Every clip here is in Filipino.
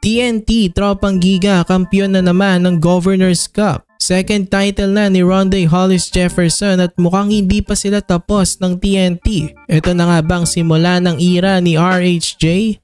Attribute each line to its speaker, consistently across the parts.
Speaker 1: TNT Tropang Giga kampiyon na naman ng Governor's Cup. Second title na ni Rondae Hollis Jefferson at mukhang hindi pa sila tapos ng TNT. Ito na nga bang simula ng era ni RHJ?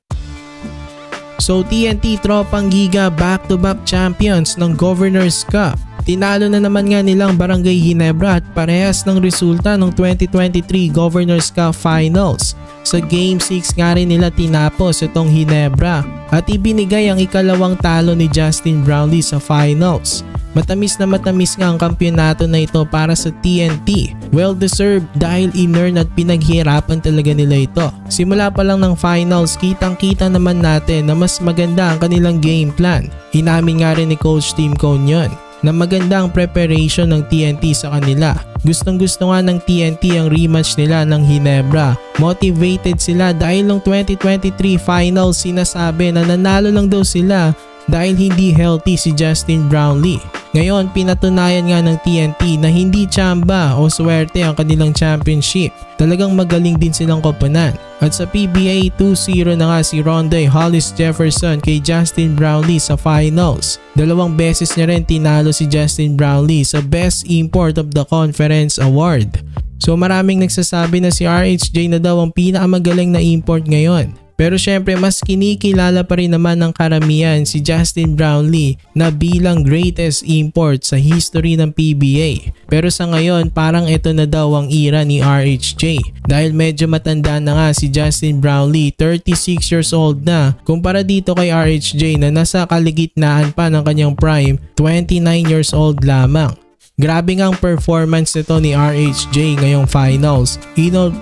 Speaker 1: So TNT Tropang Giga back-to-back champions ng Governor's Cup. Tinalo na naman nga nilang Barangay Ginebra at parehas ng resulta ng 2023 Governor's Cup Finals. Sa Game 6 nga rin nila tinapos itong Ginebra at ibinigay ang ikalawang talo ni Justin Brownlee sa Finals. Matamis na matamis nga ang kampyonato na ito para sa TNT. Well deserved dahil in-earn at pinaghirapan talaga nila ito. Simula pa lang ng finals, kitang-kita naman natin na mas maganda ang kanilang game plan. Inamin nga rin ni Coach Tim Cone yun na maganda ang preparation ng TNT sa kanila. Gustong gusto nga ng TNT ang rematch nila ng Ginebra. Motivated sila dahil noong 2023 finals sinasabi na nanalo lang daw sila dahil hindi healthy si Justin Brownlee. Ngayon pinatunayan nga ng TNT na hindi tsamba o swerte ang kanilang championship. Talagang magaling din silang koponan. At sa PBA 2-0 na nga si Rondae Hollis Jefferson kay Justin Brownlee sa finals. 2 beses niya rin tinalo si Justin Brownlee sa Best Import of the Conference Award. So maraming nagsasabi na si RHJ na daw ang pinakamagaling na import ngayon. Pero syempre mas kinikilala pa rin naman ng karamihan si Justin Brownlee na bilang greatest import sa history ng PBA. Pero sa ngayon parang ito na daw ang era ni RHJ dahil medyo matanda na nga si Justin Brownlee, 36 years old na kumpara dito kay RHJ na nasa kaligitnaan pa ng kanyang prime, 29 years old lamang. Grabe nga ang performance nito ni RHJ ngayong finals.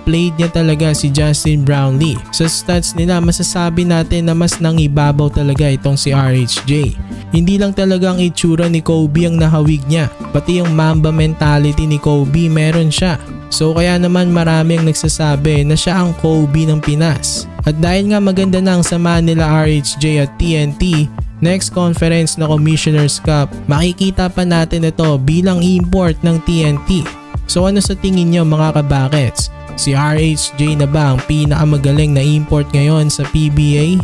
Speaker 1: Played niya talaga si Justin Brownlee. Sa stats nila masasabi natin na mas nangibabaw talaga itong si RHJ. Hindi lang talaga ang itsura ni Kobe ang nahawig niya. Pati yung Mamba mentality ni Kobe meron siya. So kaya naman marami ang nagsasabi na siya ang Kobe ng Pinas. At dahil nga maganda na ang samahan nila RHJ at TNT, next conference na Commissioner's Cup, makikita pa natin ito bilang import ng TNT. So ano sa tingin nyo mga kabakets? Si RHJ na ba ang pinakamagaling na import ngayon sa PBA?